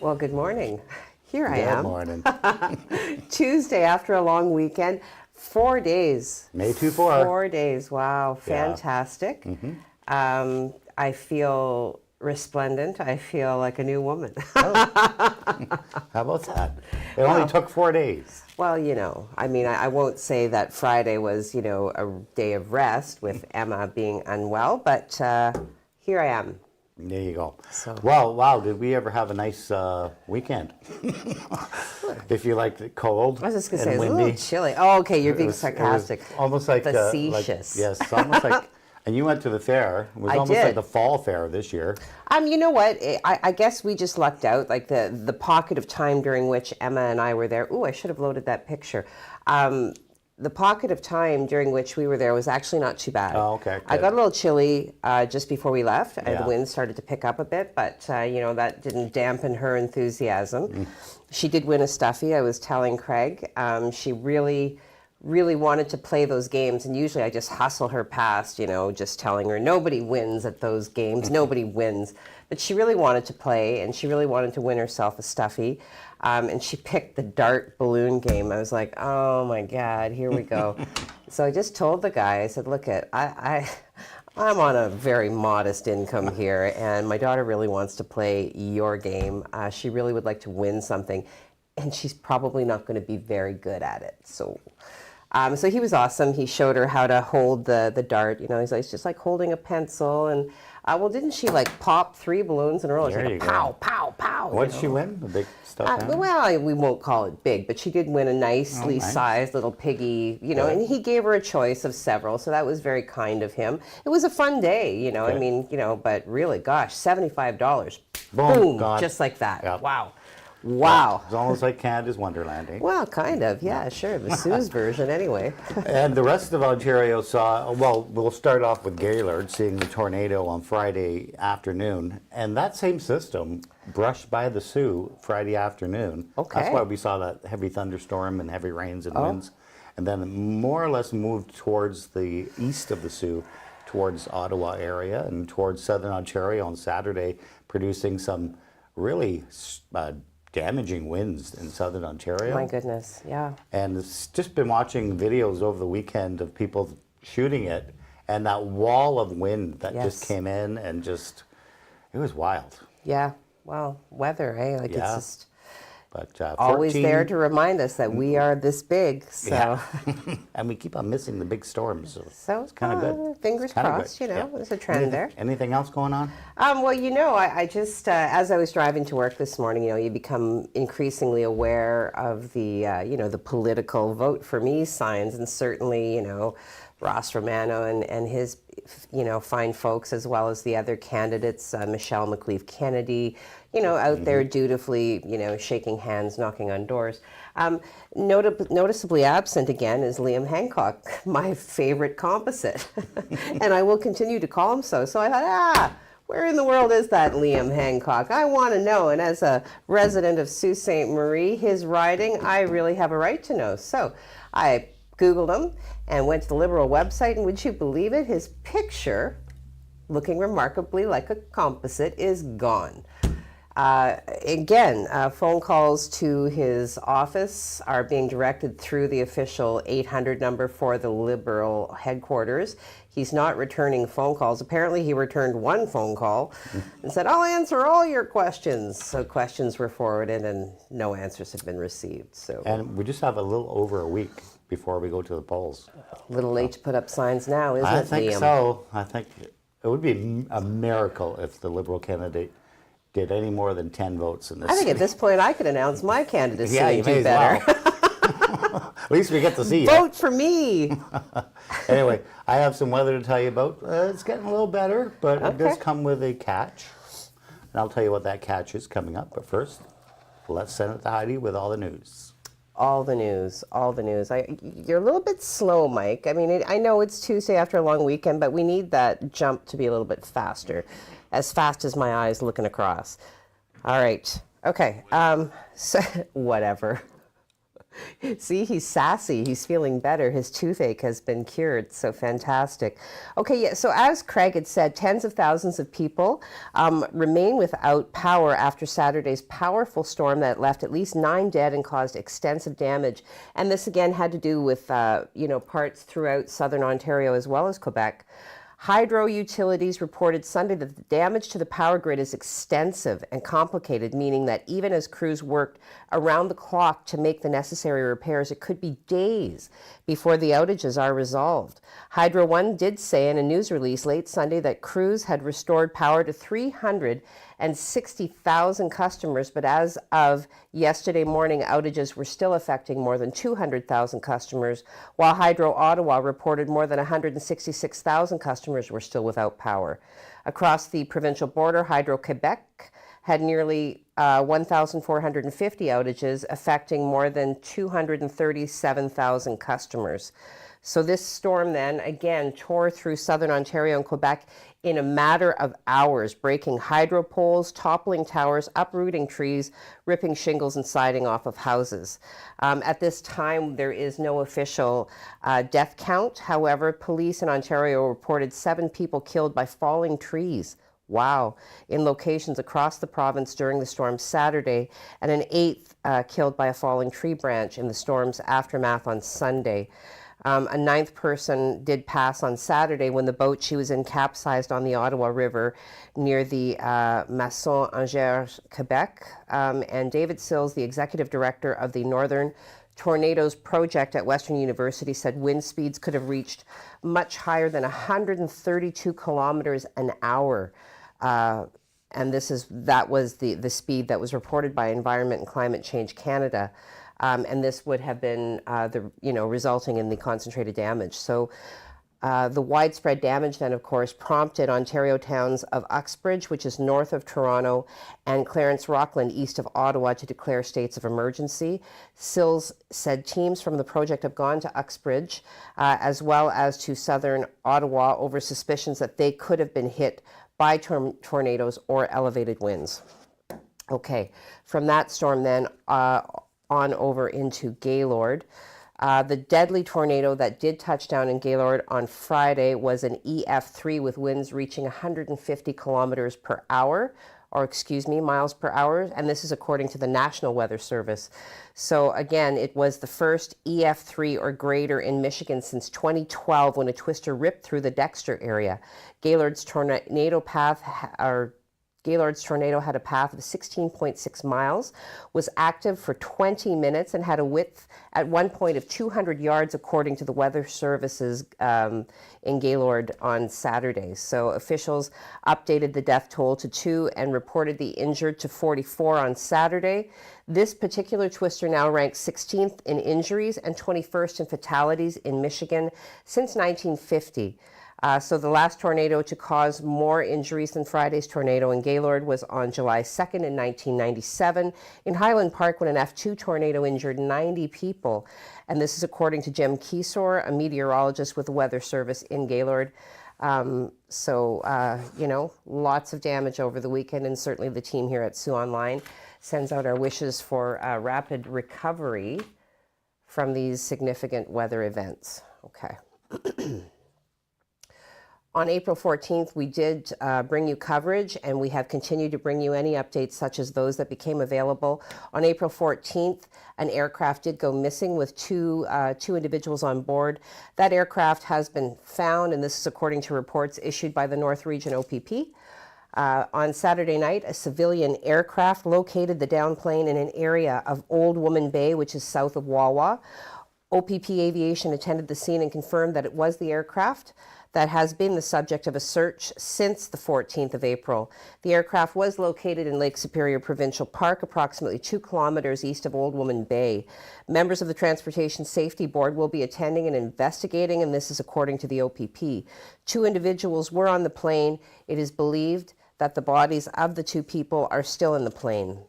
Well, good morning. Here I Good am. morning. Tuesday after a long weekend. 4 days. May 2-4. 4 days. Wow. Yeah. Fantastic. I feel resplendent. I feel like a new woman. How about that? It only took 4 days. Well, I won't say that Friday was, a day of rest with Emma being unwell, but here I am. There you go. So- Well, wow, did we ever have a nice weekend? If you liked it cold I was just going to and say, it's a windy. little chilly. Oh, okay, you're being It was sarcastic. almost like Facetious. yes, almost like. And you went to the fair. It was I almost like did. the fall fair this year. You know what? I guess we just lucked out. Like the pocket of time during which Emma and I were there. Ooh, I should have loaded that picture. The pocket of time during which we were there was actually not too bad. Oh, okay, I good. got a little chilly just before we left. Yeah. The wind started to pick up a bit, but that didn't dampen her enthusiasm. She did win a stuffy. I was telling Craig. She really wanted to play those games, and usually I just hustle her past, just telling her nobody wins at those games, nobody wins. But she really wanted to play, and she really wanted to win herself a stuffy, and she picked the dart balloon game. I was like, oh my God, here we go. So I just told the guy, I said, look, I'm on a very modest income here, and my daughter really wants to play your game. She really would like to win something, and she's probably not going to be very good at it. So he was awesome. He showed her how to hold the dart. He's like, it's just like holding a pencil. And didn't she like pop 3 balloons in a row? There Like you a go. pow, pow, pow. What did she win? The big stuff? We won't call it big, but she did win a nicely nice. sized little piggy, and he gave her a choice of several, so that was very kind of him. It was a fun day, but really, gosh, $75. Boom, gone. just like that. Yep. Wow. It's almost like Canada's Wonderland, eh? Well, kind of, yeah, sure. The Sue's version, anyway. And the rest of Ontario saw, well, we'll start off with Gaylord seeing the tornado on Friday afternoon. And that same system brushed by the Soo Friday afternoon. Okay. That's why we saw that heavy thunderstorm and heavy rains and winds. And then it more or less moved towards the east of the Soo, towards Ottawa area and towards southern Ontario on Saturday, producing some really damaging winds in southern Ontario. My goodness, yeah. And it's just been watching videos over the weekend of people shooting it, and that wall of wind that just came in and it was wild. Yeah, well, weather, eh? Like Yeah. it's just But always 14 there to remind us that we are this big. So, Yeah. And we keep on missing the big storms. So it's kind of good. Fingers It's kinda crossed, good. Yeah. there's a trend there. Anything else going on? Well, I just, as I was driving to work this morning, you become increasingly aware of the, the political vote for me signs, and certainly, Ross Romano and his, fine folks, as well as the other candidates, Michelle McLeave Kennedy, out there dutifully, shaking hands, knocking on doors. Noticeably absent again is Liam Hancock, my favorite composite, and I will continue to call him so. So I thought, where in the world is that Liam Hancock? I want to know. And as a resident of Sault Ste. Marie, his riding, I really have a right to know. So I Googled him and went to the Liberal website, and would you believe it? His picture, looking remarkably like a composite, is gone. Again, phone calls to his office are being directed through the official 800 number for the Liberal headquarters. He's not returning phone calls. Apparently, he returned one phone call and said, I'll answer all your questions. So questions were forwarded and no answers have been received. So And we just have a little over a week before we go to the polls. a little late to put up signs now, isn't I it, think Liam? so. I think it would be a miracle if the Liberal candidate did any more than 10 votes in this. I think at this point I could announce my candidacy Yeah, and you do may as better. well. At least we get to see you. Vote for me. Anyway, I have some weather to tell you about. It's getting a little better, but it does Okay. come with a catch. And I'll tell you what that catch is coming up. But first, let's send it to Heidi with all the news. All the news, all the news. You're a little bit slow, Mike. I mean, I know it's Tuesday after a long weekend, but we need that jump to be a little bit faster, as fast as my eyes looking across. All right. Okay. So whatever. See, he's sassy. He's feeling better. His toothache has been cured. So fantastic. Okay, yeah. So as Craig had said, tens of thousands of people remain without power after Saturday's powerful storm that left at least 9 dead and caused extensive damage. And this again had to do with parts throughout southern Ontario as well as Quebec. Hydro utilities reported Sunday that the damage to the power grid is extensive and complicated, meaning that even as crews worked around the clock to make the necessary repairs, it could be days before the outages are resolved. Hydro One did say in a news release late Sunday that crews had restored power to 360,000 customers, but as of yesterday morning, outages were still affecting more than 200,000 customers, while Hydro Ottawa reported more than 166,000 customers were still without power. Across the provincial border, Hydro Quebec had nearly 1,450 outages, affecting more than 237,000 customers. So this storm then, again, tore through southern Ontario and Quebec in a matter of hours, breaking hydro poles, toppling towers, uprooting trees, ripping shingles and siding off of houses. At this time, there is no official death count. However, police in Ontario reported 7 people killed by falling trees. Wow. In locations across the province during the storm Saturday, and an 8th killed by a falling tree branch in the storm's aftermath on Sunday. A 9th person did pass on Saturday when the boat she was in capsized on the Ottawa River near the Masson-Angers, Quebec. And David Sills, the executive director of the Northern Tornadoes Project at Western University, said wind speeds could have reached much higher than 132 kilometers an hour. And that was the speed that was reported by Environment and Climate Change Canada. And this would have been resulting in the concentrated damage. So the widespread damage then, of course, prompted Ontario towns of Uxbridge, which is north of Toronto, and Clarence Rockland, east of Ottawa, to declare states of emergency. Sills said teams from the project have gone to Uxbridge, as well as to southern Ottawa, over suspicions that they could have been hit by tornadoes or elevated winds. Okay, from that storm then, on over into Gaylord. The deadly tornado that did touch down in Gaylord on Friday was an EF3 with winds reaching 150 kilometers per hour, miles per hour, and this is according to the National Weather Service. So again, it was the first EF3 or greater in Michigan since 2012 when a twister ripped through the Dexter area. Gaylord's tornado had a path of 16.6 miles, was active for 20 minutes, and had a width at one point of 200 yards, according to the Weather Services in Gaylord on Saturday. So officials updated the death toll to 2 and reported the injured to 44 on Saturday. This particular twister now ranks 16th in injuries and 21st in fatalities in Michigan since 1950. So the last tornado to cause more injuries than Friday's tornado in Gaylord was on July 2nd in 1997 in Highland Park, when an F2 tornado injured 90 people. And this is according to Jim Keesor, a meteorologist with the Weather Service in Gaylord. Lots of damage over the weekend, and certainly the team here at Sioux Online sends out our wishes for rapid recovery from these significant weather events. Okay. On April 14th, we did bring you coverage, and we have continued to bring you any updates such as those that became available. On April 14th, an aircraft did go missing with two individuals on board. That aircraft has been found, and this is according to reports issued by the North Region OPP. On Saturday night, a civilian aircraft located the downplane in an area of Old Woman Bay, which is south of Wawa. OPP Aviation attended the scene and confirmed that it was the aircraft that has been the subject of a search since the 14th of April. The aircraft was located in Lake Superior Provincial Park, approximately 2 kilometers east of Old Woman Bay. Members of the Transportation Safety Board will be attending and investigating, and this is according to the OPP. 2 individuals were on the plane. It is believed that the bodies of the 2 people are still in the plane.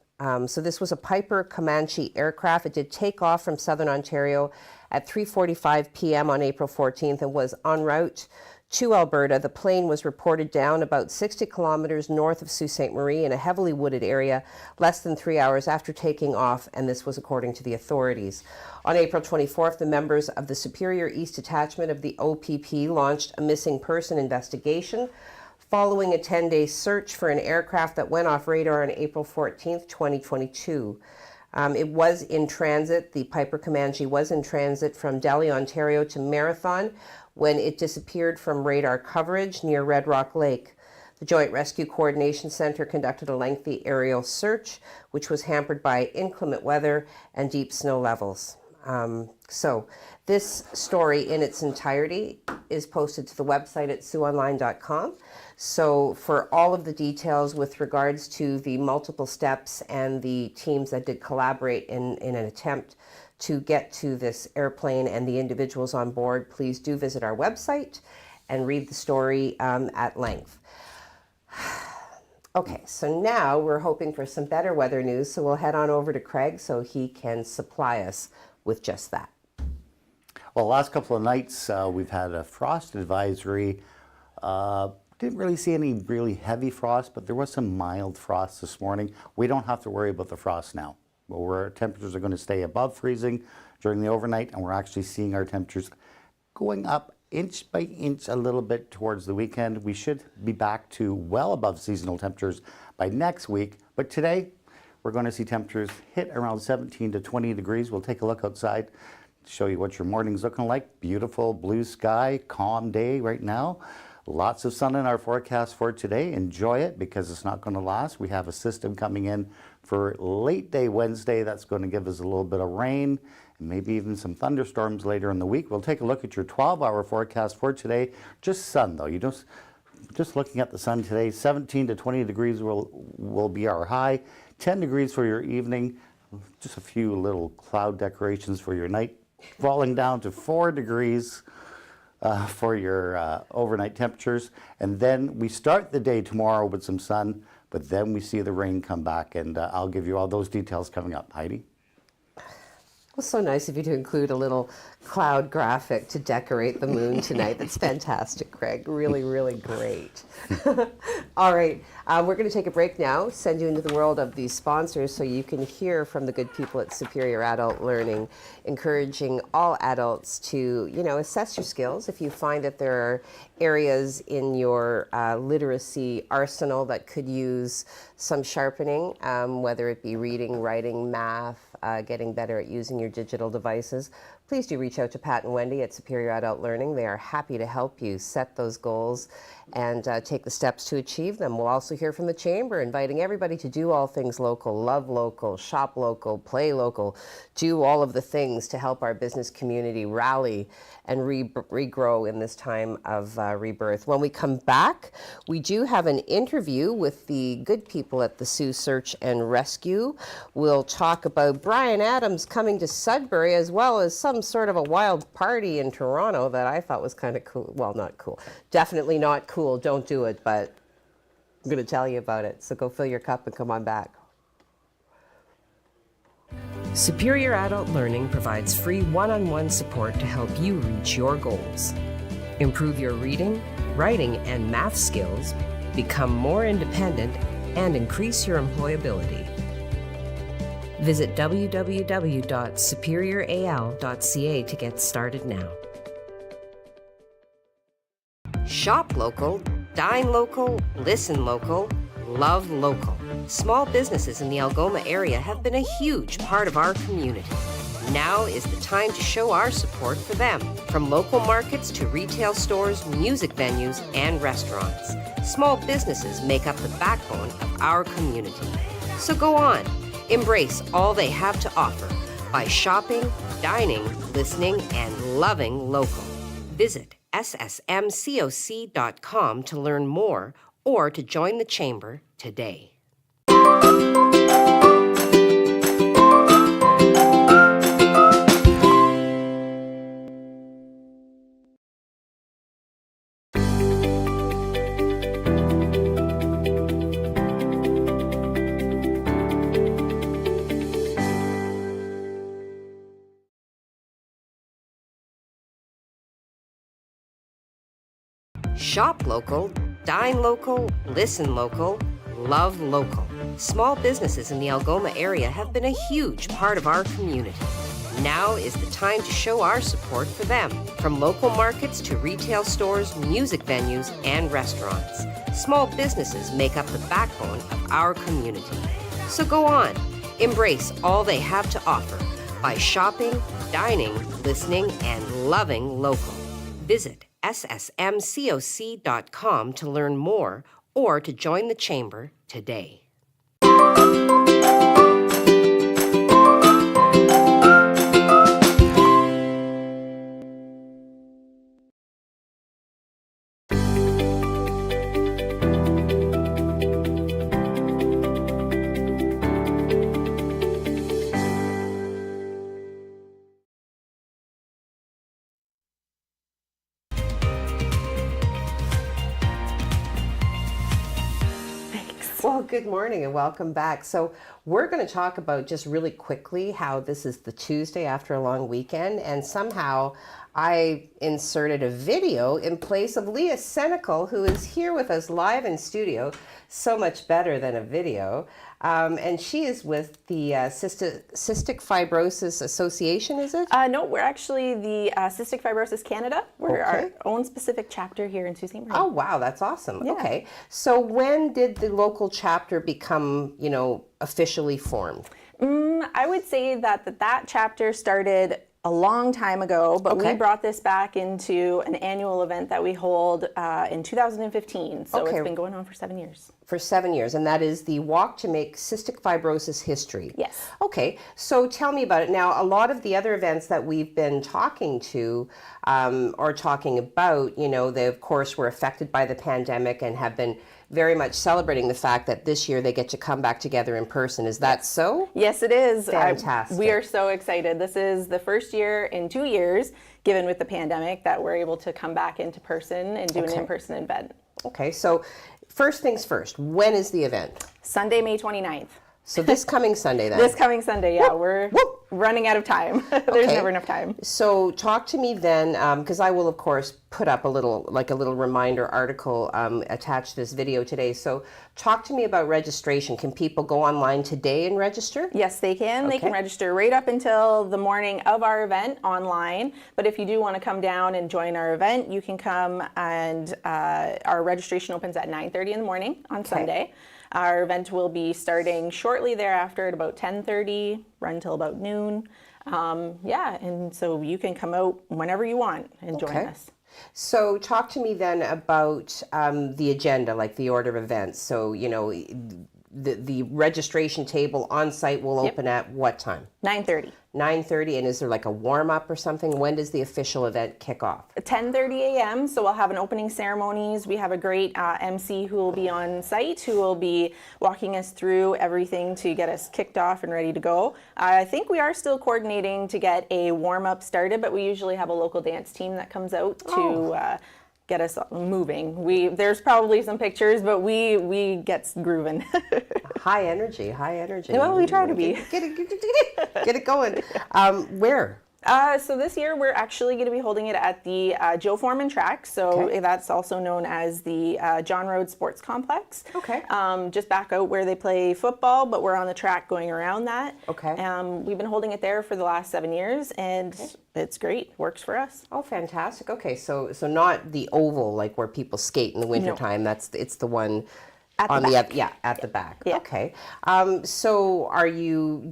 So this was a Piper Comanche aircraft. It did take off from southern Ontario at 3:45 p.m. on April 14th and was en route to Alberta. The plane was reported down about 60 kilometers north of Sault Ste. Marie in a heavily wooded area less than 3 hours after taking off, and this was according to the authorities. On April 24th, the members of the Superior East Detachment of the OPP launched a missing person investigation following a 10-day search for an aircraft that went off radar on April 14th, 2022. It was in transit. The Piper Comanche was in transit from Delhi, Ontario to Marathon when it disappeared from radar coverage near Red Rock Lake. The Joint Rescue Coordination Center conducted a lengthy aerial search, which was hampered by inclement weather and deep snow levels. So this story in its entirety is posted to the website at siouxonline.com. So for all of the details with regards to the multiple steps and the teams that did collaborate in an attempt to get to this airplane and the individuals on board, please do visit our website and read the story at length. Okay, so now we're hoping for some better weather news, so we'll head on over to Craig so he can supply us with just that. Well, the last couple of nights we've had a frost advisory. Didn't really see any really heavy frost, but there was some mild frost this morning. We don't have to worry about the frost now. Our temperatures are going to stay above freezing during the overnight, and we're actually seeing our temperatures going up inch by inch a little bit towards the weekend. We should be back to well above seasonal temperatures by next week, but today we're going to see temperatures hit around 17 to 20 degrees. We'll take a look outside to show you what your morning's looking like. Beautiful blue sky, calm day right now. Lots of sun in our forecast for today. Enjoy it because it's not going to last. We have a system coming in for late day Wednesday that's going to give us a little bit of rain and maybe even some thunderstorms later in the week. We'll take a look at your 12-hour forecast for today. Just sun though. Just looking at the sun today, 17 to 20 degrees will be our high. 10 degrees for your evening. Just a few little cloud decorations for your night. Falling down to 4 degrees. For your overnight temperatures. And then we start the day tomorrow with some sun, but then we see the rain come back, and I'll give you all those details coming up. Heidi? It was so nice of you to include a little cloud graphic to decorate the moon tonight. That's fantastic, Craig. Really, really great. All right, we're going to take a break now, send you into the world of these sponsors so you can hear from the good people at Superior Adult Learning, encouraging all adults to, assess your skills. If you find that there are areas in your literacy arsenal that could use some sharpening, whether it be reading, writing, math, getting better at using your digital devices, please do reach out to Pat and Wendy at Superior Adult Learning. They are happy to help you set those goals and take the steps to achieve them. We'll also hear from the Chamber, inviting everybody to do all things local, love local, shop local, play local, do all of the things to help our business community rally and regrow in this time of rebirth. When we come back, we do have an interview with the good people at the Sioux Search and Rescue. We'll talk about Brian Adams coming to Sudbury, as well as some sort of a wild party in Toronto that I thought was kind of cool. Well, not cool. Definitely not cool. Don't do it, but I'm going to tell you about it. So go fill your cup and come on back. Superior Adult Learning provides free one-on-one support to help you reach your goals. Improve your reading, writing, and math skills, become more independent, and increase your employability. Visit www.superioral.ca to get started now. Shop local, dine local, listen local, love local. Small businesses in the Algoma area have been a huge part of our community. Now is the time to show our support for them. From local markets to retail stores, music venues, and restaurants, small businesses make up the backbone of our community. So go on, embrace all they have to offer by shopping, dining, listening, and loving local. Visit ssmcoc.com to learn more or to join the Chamber today. Shop local, dine local, listen local, love local. Small businesses in the Algoma area have been a huge part of our community. Now is the time to show our support for them. From local markets to retail stores, music venues, and restaurants. Small businesses make up the backbone of our community. So go on, embrace all they have to offer by shopping, dining, listening, and loving local. Visit ssmcoc.com to learn more or to join the Chamber today. Well, good morning and welcome back. So we're going to talk about just really quickly how this is the Tuesday after a long weekend, and somehow I inserted a video in place of Leah Senecal, who is here with us live in studio. So much better than a video. And she is with the Cystic Fibrosis Association, is it? No, we're actually the Cystic Fibrosis Canada. We're our own specific chapter here in Sault Ste. Marie. Oh, wow, that's awesome. Yeah. Okay. So when did the local chapter become, officially formed? I would say that chapter started a long time ago, but we brought this back into an annual event that we hold in 2015. So it's been going on for 7 years. For 7 years, and that is the Walk to Make Cystic Fibrosis History. Yes. Okay, so tell me about it. Now, a lot of the other events that we've been talking to or talking about, they of course were affected by the pandemic and have been very much celebrating the fact that this year they get to come back together in person. Is that so? Yes, it is. Fantastic. We are so excited. This is the first year in 2 years, given with the pandemic, that we're able to come back into person and do an in-person event. Okay, so first things first, when is the event? Sunday, May 29th. So this coming Sunday then? This coming Sunday, yeah. We're running out of time. There's never enough time. So talk to me then, because I will of course put up a little reminder article attached to this video today. So talk to me about registration. Can people go online today and register? Yes, they can. They can register right up until the morning of our event online. But if you do want to come down and join our event, you can come, and our registration opens at 9:30 in the morning on Sunday. Our event will be starting shortly thereafter at about 10:30, run till about noon. And so you can come out whenever you want and join us. So talk to me then about the agenda, like the order of events. So, the registration table on site will open at what time? 9:30. 9:30, and is there like a warm-up or something? When does the official event kick off? 10:30 a.m. So we'll have an opening ceremonies. We have a great MC who will be on site, who will be walking us through everything to get us kicked off and ready to go. I think we are still coordinating to get a warm-up started, but we usually have a local dance team that comes out to get us moving. There's probably some pictures, but we get grooving. High energy. Well, we try to be. Get it going. Where? So this year we're actually going to be holding it at the Joe Foreman track. So that's also known as the John Road Sports Complex. Okay. Just back out where they play football, but we're on the track going around that. Okay. We've been holding it there for the last 7 years, and it's great. Works for us. Oh, fantastic. Okay, so not the oval like where people skate in the wintertime. It's the one at the back. At the back. Yeah. Okay. So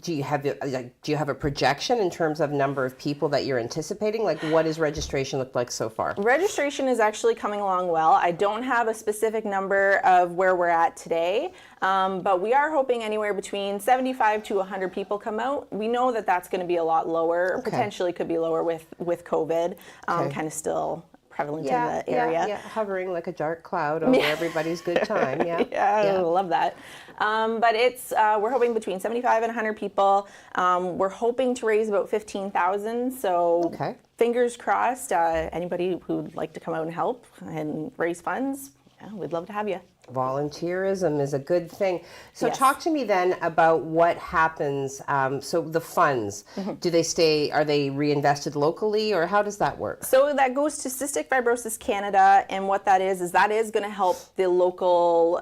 do you have a projection in terms of number of people that you're anticipating? Like, what does registration look like so far? Registration is actually coming along well. I don't have a specific number of where we're at today, but we are hoping anywhere between 75 to 100 people come out. We know that that's going to be a lot lower, potentially could be lower with COVID, kind of still prevalent in the area. Yeah, hovering like a dark cloud over everybody's good time. I love that. But we're hoping between 75 and 100 people. We're hoping to raise about 15,000. So fingers crossed. Anybody who'd like to come out and help and raise funds, we'd love to have you. Volunteerism is a good thing. So Yes. talk to me then about what happens. So the funds, do they stay, are they reinvested locally, or how does that work? So that goes to Cystic Fibrosis Canada, and what that is going to help the local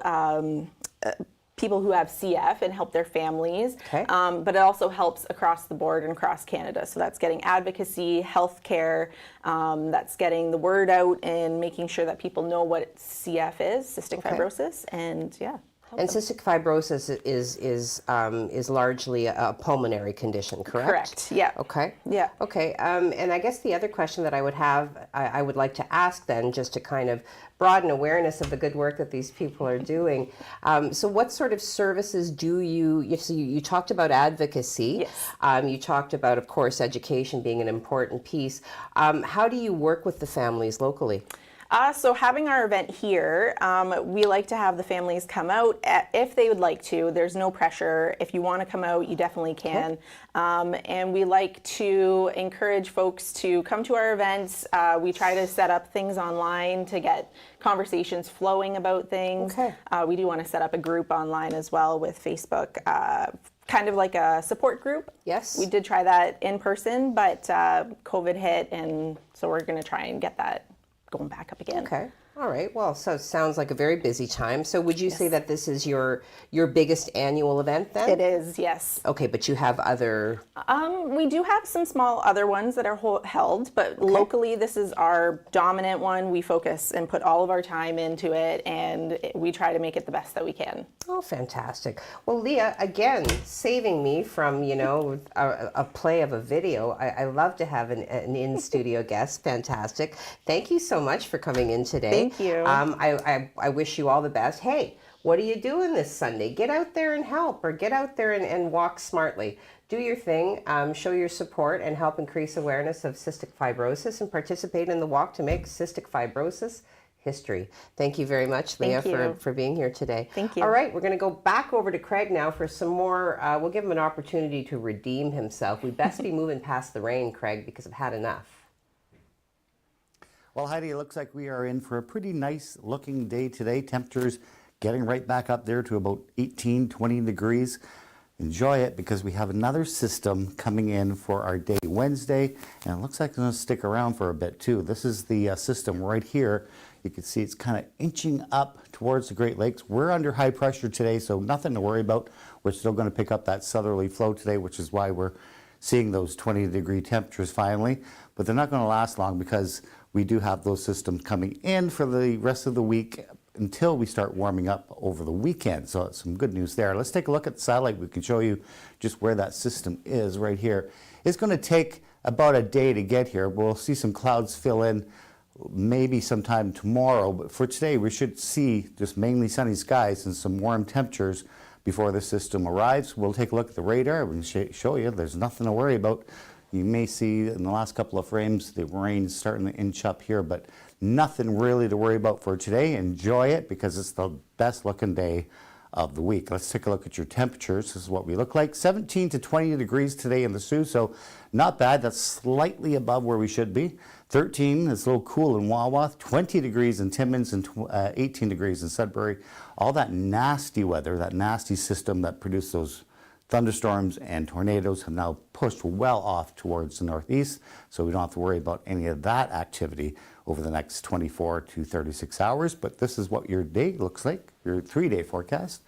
people who have CF and help their families. Okay. But it also helps across the board and across Canada. So that's getting advocacy, healthcare, that's getting the word out and making sure that people know what CF is, cystic fibrosis, and yeah. And cystic fibrosis is largely a pulmonary condition, correct? Correct. Yeah. Okay. Yeah. Okay. And I guess the other question that I would have, I would like to ask then, just to kind of broaden awareness of the good work that these people are doing. So what sort of services do you talked about advocacy. Yes. You talked about, of course, education being an important piece. How do you work with the families locally? So having our event here, we like to have the families come out if they would like to. There's no pressure. If you want to come out, you definitely can. And we like to encourage folks to come to our events. We try to set up things online to get conversations flowing about things. Okay. We do want to set up a group online as well with Facebook. Kind of like a support group. Yes. We did try that in person, but COVID hit, and so we're going to try and get that going back up again. Okay. All right. Well, so it sounds like a very busy time. So would you say that this is your biggest annual event then? It is, yes. Okay, but you have other... We do have some small other ones that are held, but locally this is our dominant one. We focus and put all of our time into it, and we try to make it the best that we can. Oh, fantastic. Well, Leah, again, saving me from, a play of a video. I love to have an in-studio guest. Fantastic. Thank you so much for coming in today. Thank you. I wish you all the best. Hey, what are you doing this Sunday? Get out there and help, or get out there and walk smartly. Do your thing, show your support, and help increase awareness of cystic fibrosis, and participate in the walk to make cystic fibrosis history. Thank you very much, Leah, for being here today. Thank you. All right, we're going to go back over to Craig now for some more. We'll give him an opportunity to redeem himself. We best be moving past the rain, Craig, because I've had enough. Well, Heidi, it looks like we are in for a pretty nice looking day today. Temperatures getting right back up there to about 18, 20 degrees. Enjoy it, because we have another system coming in for our day Wednesday, and it looks like it's going to stick around for a bit too. This is the system right here. You can see it's kind of inching up towards the Great Lakes. We're under high pressure today, so nothing to worry about. We're still going to pick up that southerly flow today, which is why we're seeing those 20-degree temperatures finally. But they're not going to last long, because we do have those systems coming in for the rest of the week until we start warming up over the weekend. So some good news there. Let's take a look at the satellite. We can show you just where that system is right here. It's going to take about a day to get here. We'll see some clouds fill in maybe sometime tomorrow, but for today we should see just mainly sunny skies and some warm temperatures before the system arrives. We'll take a look at the radar and show you there's nothing to worry about. You may see in the last couple of frames the rain's starting to inch up here, but nothing really to worry about for today. Enjoy it, because it's the best looking day of the week. Let's take a look at your temperatures. This is what we look like. 17 to 20 degrees today in the Sault, so not bad. That's slightly above where we should be. 13, it's a little cool in Wawa. 20 degrees in Timmins, and 18 degrees in Sudbury. All that nasty weather, that nasty system that produced those thunderstorms and tornadoes, have now pushed well off towards the northeast, so we don't have to worry about any of that activity over the next 24 to 36 hours. But this is what your day looks like, your 3-day forecast.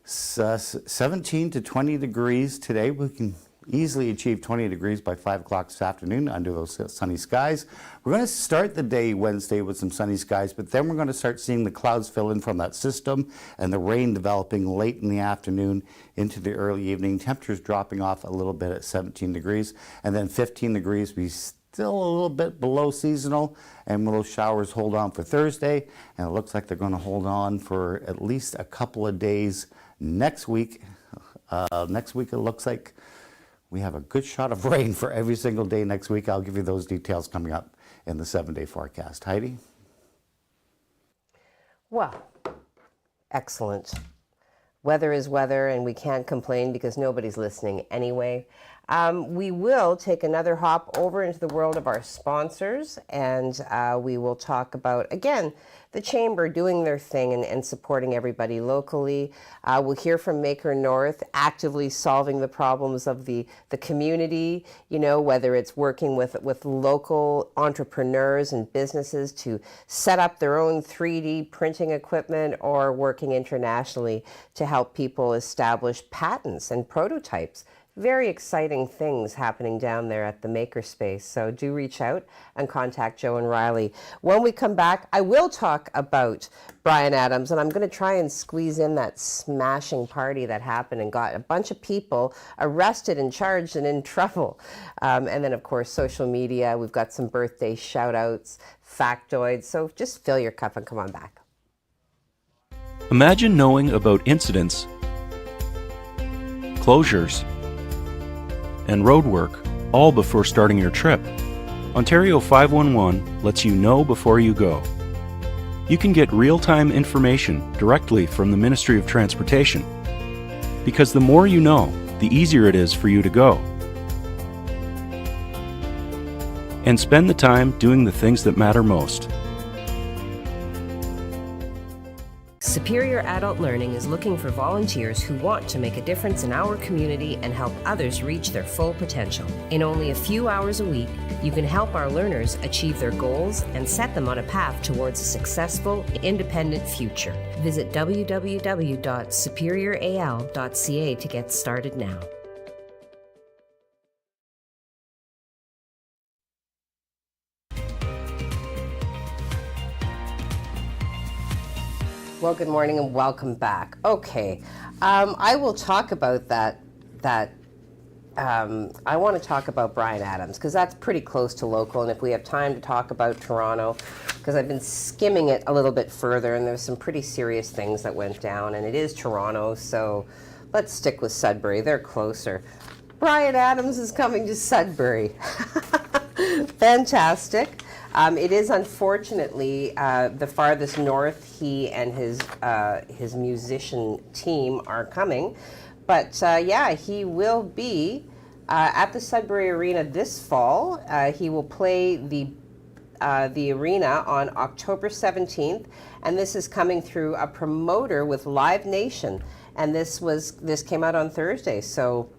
17 to 20 degrees today. We can easily achieve 20 degrees by 5 o'clock this afternoon under those sunny skies. We're going to start the day Wednesday with some sunny skies, but then we're going to start seeing the clouds fill in from that system and the rain developing late in the afternoon into the early evening. Temperatures dropping off a little bit at 17 degrees, and then 15 degrees. We still a little bit below seasonal, and those showers hold on for Thursday, and it looks like they're going to hold on for at least a couple of days next week. Next week it looks like we have a good shot of rain for every single day next week. I'll give you those details coming up in the 7-day forecast. Heidi? Well, excellent. Weather is weather, and we can't complain because nobody's listening anyway. We will take another hop over into the world of our sponsors, and we will talk about, again, the Chamber doing their thing and supporting everybody locally. We'll hear from Maker North, actively solving the problems of the community, whether it's working with local entrepreneurs and businesses to set up their own 3D printing equipment, or working internationally to help people establish patents and prototypes. Very exciting things happening down there at the Makerspace. So do reach out and contact Joe and Riley. When we come back, I will talk about Bryan Adams, and I'm going to try and squeeze in that smashing party that happened and got a bunch of people arrested and charged and in trouble. And then, of course, social media. We've got some birthday shout-outs, factoids. So just fill your cup and come on back. Imagine knowing about incidents, closures, and road work, all before starting your trip. Ontario 511 lets you know before you go. You can get real-time information directly from the Ministry of Transportation, because the more you know, the easier it is for you to go. And spend the time doing the things that matter most. Superior Adult Learning is looking for volunteers who want to make a difference in our community and help others reach their full potential. In only a few hours a week, you can help our learners achieve their goals and set them on a path towards a successful, independent future. Visit www.superioral.ca to get started now. Well, good morning and welcome back. Okay, I will talk about that. I want to talk about Bryan Adams because that's pretty close to local, and if we have time to talk about Toronto, because I've been skimming it a little bit further, and there's some pretty serious things that went down, and it is Toronto, so let's stick with Sudbury. They're closer. Bryan Adams is coming to Sudbury. Fantastic. It is unfortunately the farthest north he and his musician team are coming, but yeah, he will be at the Sudbury Arena this fall. He will play the arena on October 17th, and this is coming through a promoter with Live Nation, and this came out on Thursday. So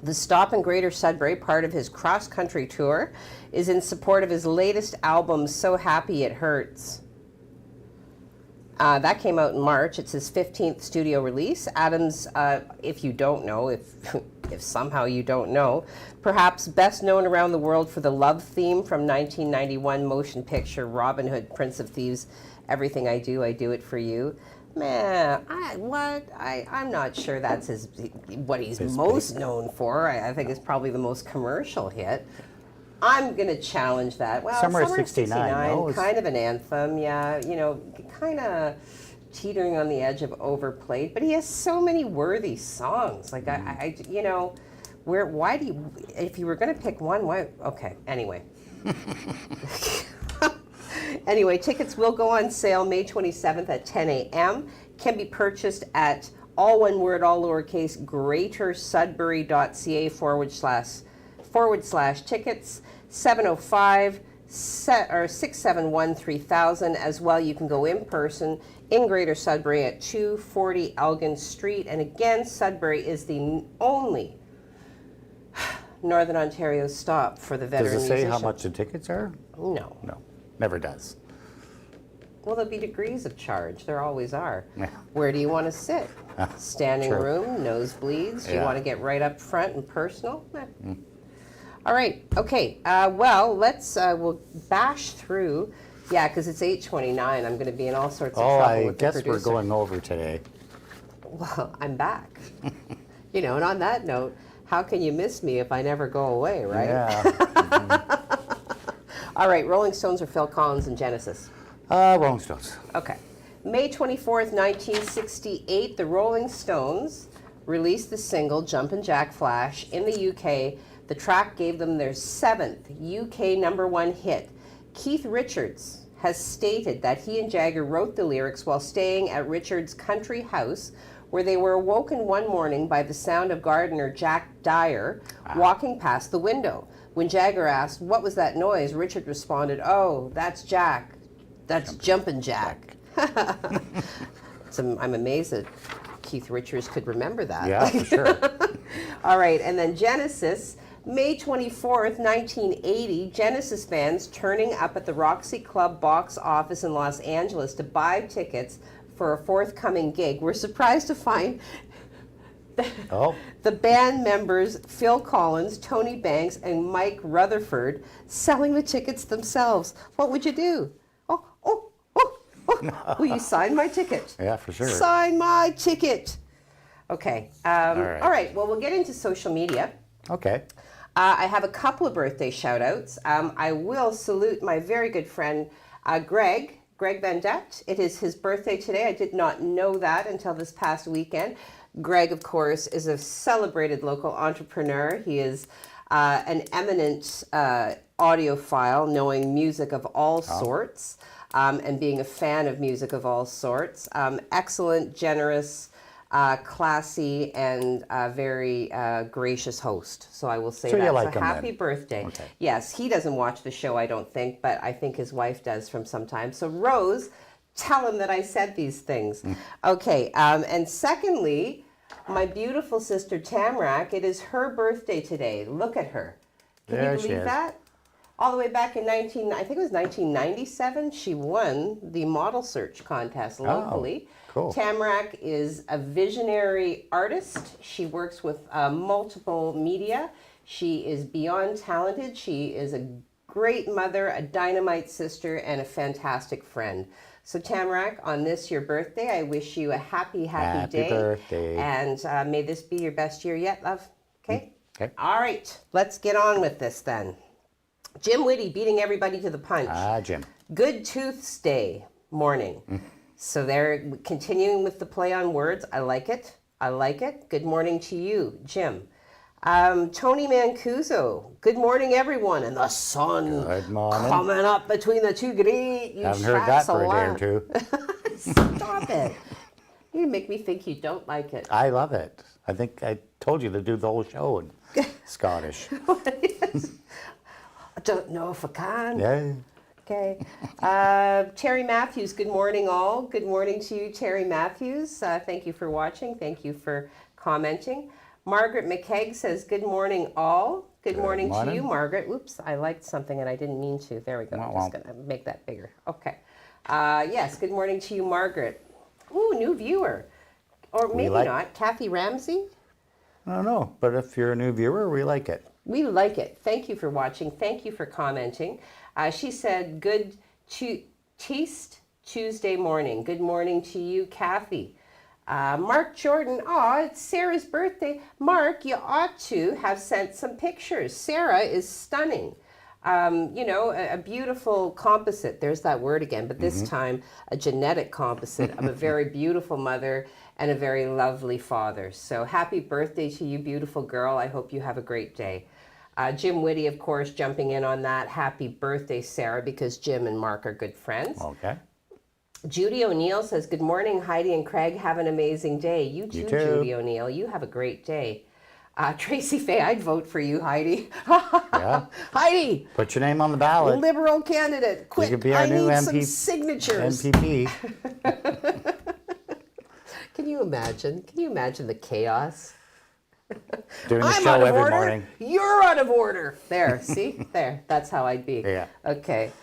the stop in Greater Sudbury, part of his cross-country tour, is in support of his latest album, So Happy It Hurts. That came out in March. It's his 15th studio release. Adams, if you don't know, if somehow you don't know, perhaps best known around the world for the love theme from 1991 motion picture Robin Hood, Prince of Thieves, Everything I Do It For You. Man, I'm not sure that's what he's most known for. I think it's probably the most commercial hit. I'm going to challenge that. Well, Summer of 69, kind of an anthem, yeah, kind of teetering on the edge of overplayed, but he has so many worthy songs. Like, why do you, if you were going to pick one, why, okay, anyway. Anyway, tickets will go on sale May 27th at 10 a.m. Can be purchased at all one word, all lowercase, greatersudbury.ca / tickets, 705-671-3000. As well, you can go in person in Greater Sudbury at 240 Elgin Street. And again, Sudbury is the only Northern Ontario stop for the veteran musician. Does it say how much the tickets are? No. No, never does. Well, there'll be degrees of charge. There always are. Yeah. Where do you want to sit? Standing True. room, nosebleeds? Do you Yeah. want to get right up front and personal? All right. Okay. Well, we'll bash through. Yeah, because it's 8:29. I'm going to be in all sorts of trouble I with the guess producer. we're going over today. Well, I'm back. And on that note, how can you miss me if I never go away, right? Yeah. All right. Rolling Stones or Phil Collins and Genesis? Rolling Stones. Okay. May 24th, 1968, the Rolling Stones released the single Jumpin' Jack Flash in the UK. The track gave them their 7th UK #1 hit. Keith Richards has stated that he and Jagger wrote the lyrics while staying at Richards' country house where they were awoken one morning by the sound of gardener Jack Dyer walking past the window. When Jagger asked, "What was that noise?" Richard responded, "Oh, that's Jack. That's Jumpin' Jack." I'm amazed that Keith Richards could remember that. Yeah, for sure. All right, and then Genesis, May 24th, 1980, Genesis fans turning up at the Roxy Club box office in Los Angeles to buy tickets for a forthcoming gig were surprised to find the band members Phil Collins, Tony Banks, and Mike Rutherford selling the tickets themselves. What would you do? Will you sign my ticket? Yeah, for sure. Sign my ticket. Okay. All right. Well, we'll get into social media. Okay. I have a couple of birthday shout-outs. I will salute my very good friend, Greg Vendette. It is his birthday today. I did not know that until this past weekend. Greg, of course, is a celebrated local entrepreneur. He is an eminent audiophile, knowing music of all sorts. And being a fan of music of all sorts. Excellent, generous, classy, and very gracious host. So I will say so that. You like so him happy then. birthday. Okay. Yes, he doesn't watch the show, I don't think, but I think his wife does from some time. So Rose, tell him that I said these things. Okay, and secondly, my beautiful sister Tamarack, it is her birthday today. Look at her. Can There you she believe is. that? All the way back in 1997, she won the model search contest locally. Cool. Tamarack is a visionary artist. She works with multiple media. She is beyond talented. She is a great mother, a dynamite sister, and a fantastic friend. So Tamarack, on this, your birthday, I wish you a happy day. Happy birthday. And may this be your best year yet, love. Okay? Okay. All right, let's get on with this then. Jim Whitty beating everybody to the punch. Jim. Good Tooth's Day morning. So they're continuing with the play on words. I like it. I like it. Good morning to you, Jim. Tony Mancuso. Good morning, everyone. And the sun Good morning. coming up between the two great. You Haven't heard that for a day or land. two. Stop it. You make me think you don't like it. I love it. I think I told you to do the whole show in Scottish. I don't know if I can. Yeah. Okay. Terry Matthews, good morning all. Good morning to you, Terry Matthews. Thank you for watching. Thank you for commenting. Margaret McKegg says, good morning all. Good morning to you, Margaret. Oops, I liked something and I didn't mean to. There we go. I'm just going to make that bigger. Okay. Yes, good morning to you, Margaret. Ooh, new viewer. Or maybe not. Kathy Ramsey? I don't know, but if you're a new viewer, we like it. We like it. Thank you for watching. Thank you for commenting. She said, good Teast Tuesday morning. Good morning to you, Kathy. Mark Jordan, it's Sarah's birthday. Mark, you ought to have sent some pictures. Sarah is stunning. A beautiful composite. There's that word again, but this time a genetic composite of a very beautiful mother and a very lovely father. So happy birthday to you, beautiful girl. I hope you have a great day. Jim Whitty, of course, jumping in on that. Happy birthday, Sarah, because Jim and Mark are good friends. Okay. Judy O'Neill says, good morning, Heidi and Craig. Have an amazing day. You too, Judy O'Neill. You have a great day. Tracy Fay, I'd vote for you, Heidi. Yeah. Heidi. Put your name on the ballot. Liberal candidate. Quick, You could be our I new need MP, some signatures. MPP. Can you imagine? Can you imagine the chaos? Doing the I'm show out of every order. morning. You're out of order. There, see? There. That's how I'd be. Yeah. Okay.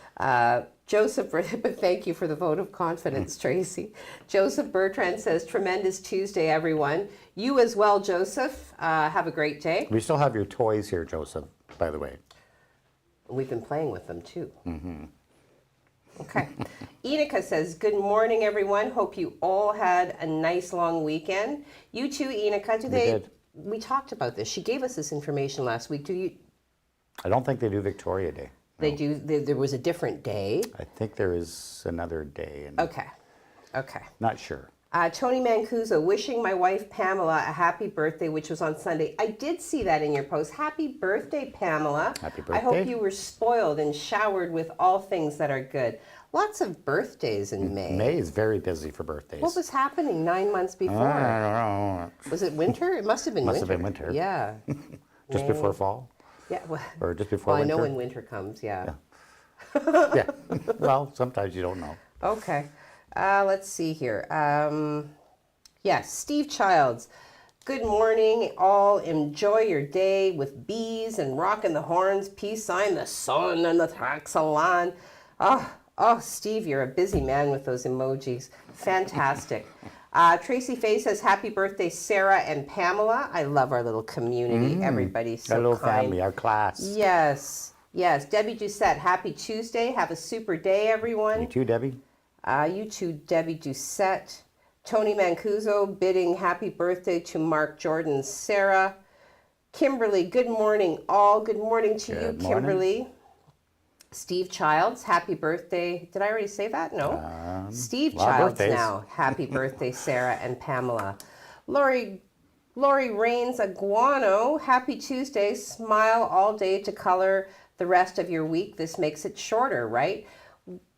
Joseph, but thank you for the vote of confidence, Tracy. Joseph Bertrand says, tremendous Tuesday, everyone. You as well, Joseph. Have a great day. We still have your toys here, Joseph, by the way. We've been playing with them, too. Okay. Enika says, good morning, everyone. Hope you all had a nice long weekend. You too, Enika. did. We talked about this. She gave us this information last week. I don't think they do Victoria Day. They do. There was a different day. I think there is another day. Okay. Not sure. Tony Mancuso, wishing my wife Pamela a happy birthday, which was on Sunday. I did see that in your post. Happy birthday, Pamela. Happy birthday. I hope you were spoiled and showered with all things that are good. Lots of birthdays in May. May is very busy for birthdays. What was happening 9 months before? I don't know. Was it winter? It must have been Must winter. have been winter. Yeah. Just before fall? Yeah. Well, Or just before I winter? know when winter comes, yeah. Yeah. Well, sometimes you don't know. Okay. Let's see here. Yes, Steve Childs. Good morning, all. Enjoy your day with bees and rocking the horns, peace sign, the sun, and the taxalan. Oh, Steve, you're a busy man with those emojis. Fantastic. Tracy Faye says, happy birthday, Sarah and Pamela. I love our little community. Everybody's so Our little kind. family, our class. Yes. Debbie Doucette, happy Tuesday. Have a super day, everyone. You too, Debbie? You too, Debbie Doucette. Tony Mancuso bidding happy birthday to Mark Jordan, Sarah. Kimberly, good morning, all. Good morning to Good you, morning. Kimberly. Steve Childs, happy birthday. Did I already say that? No. Steve lot of Childs birthdays. now. Happy birthday, Sarah and Pamela. Lori Rains Aguano, happy Tuesday. Smile all day to color the rest of your week. This makes it shorter, right?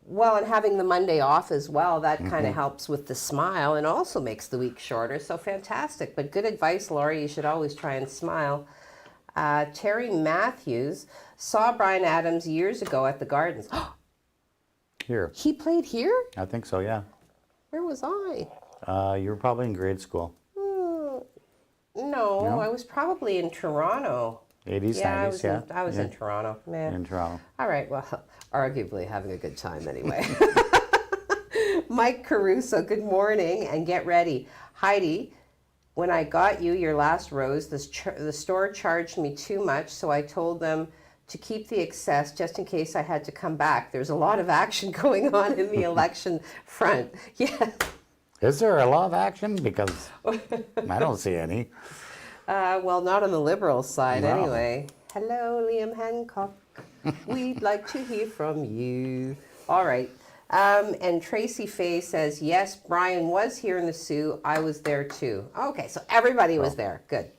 Well, and having the Monday off as well, that kind of helps with the smile and also makes the week shorter. So fantastic. But good advice, Lori. You should always try and smile. Terry Matthews saw Brian Adams years ago at the Gardens. Here. He played here? I think so, yeah. Where was I? You were probably in grade school. No, I was probably in Toronto. 80s, Yeah, 90s, I was in Toronto. Man. In Toronto. All right, well, arguably having a good time anyway. Mike Caruso, good morning and get ready. Heidi, when I got you your last rose, the store charged me too much, so I told them to keep the excess just in case I had to come back. There's a lot of action going on in the election front. Yeah. Is there a lot of action? Because I don't see any. Well, not on the Liberal side No. anyway. Hello, Liam Hancock. We'd like to hear from you. All right. And Tracy Faye says, yes, Brian was here in the Sioux. I was there too. Okay, so everybody was there. Good.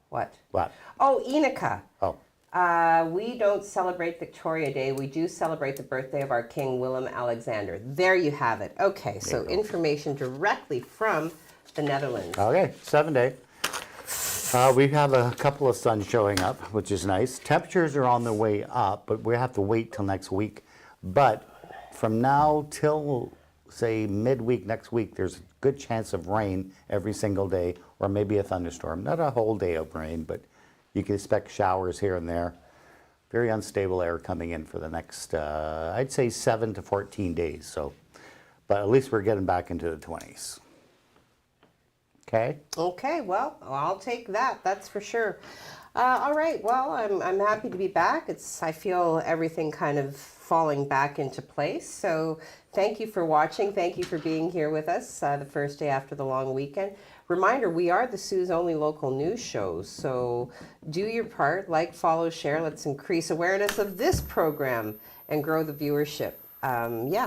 What? What? Oh, Enica. Oh, We don't celebrate Victoria Day. We do celebrate the birthday of our King Willem Alexander. There you have it. Okay, so information directly from the Netherlands. okay, 7 day. We have a couple of suns showing up, which is nice. Temperatures are on the way up, but we have to wait till next week. But from now till, say, midweek next week, there's a good chance of rain every single day, or maybe a thunderstorm. Not a whole day of rain, but you can expect showers here and there. Very unstable air coming in for the next, I'd say 7 to 14 days. So, but at least we're getting back into the 20s. Okay. Okay, well, I'll take that. That's for sure. All right. Well, I'm happy to be back. I feel everything kind of falling back into place. So thank you for watching. Thank you for being here with us the first day after the long weekend. Reminder, we are the Sioux's only local news show. So do your part, like, follow, share. Let's increase awareness of this program and grow the viewership.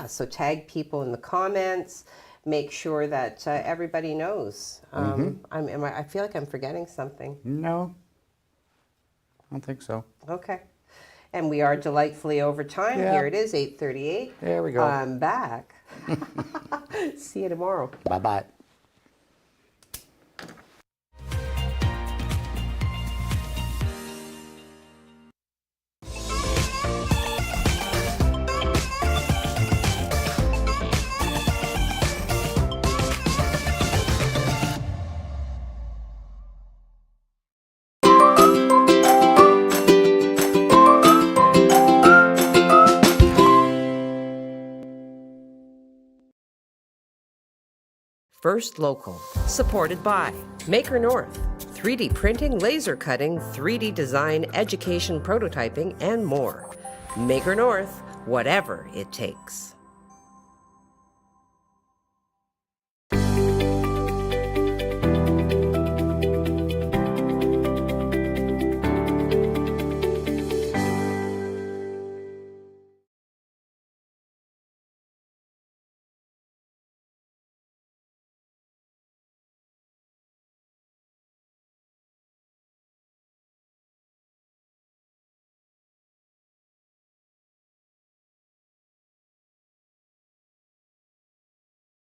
So tag people in the comments. Make sure that everybody knows. I feel like I'm forgetting something. No, I don't think so. Okay. And we are delightfully over time. Yeah. Here it is, 8:38. There we go. I'm back. See you tomorrow. Bye-bye. First Local, supported by Maker North, 3D printing, laser cutting, 3D design, education prototyping, and more. Maker North, whatever it takes.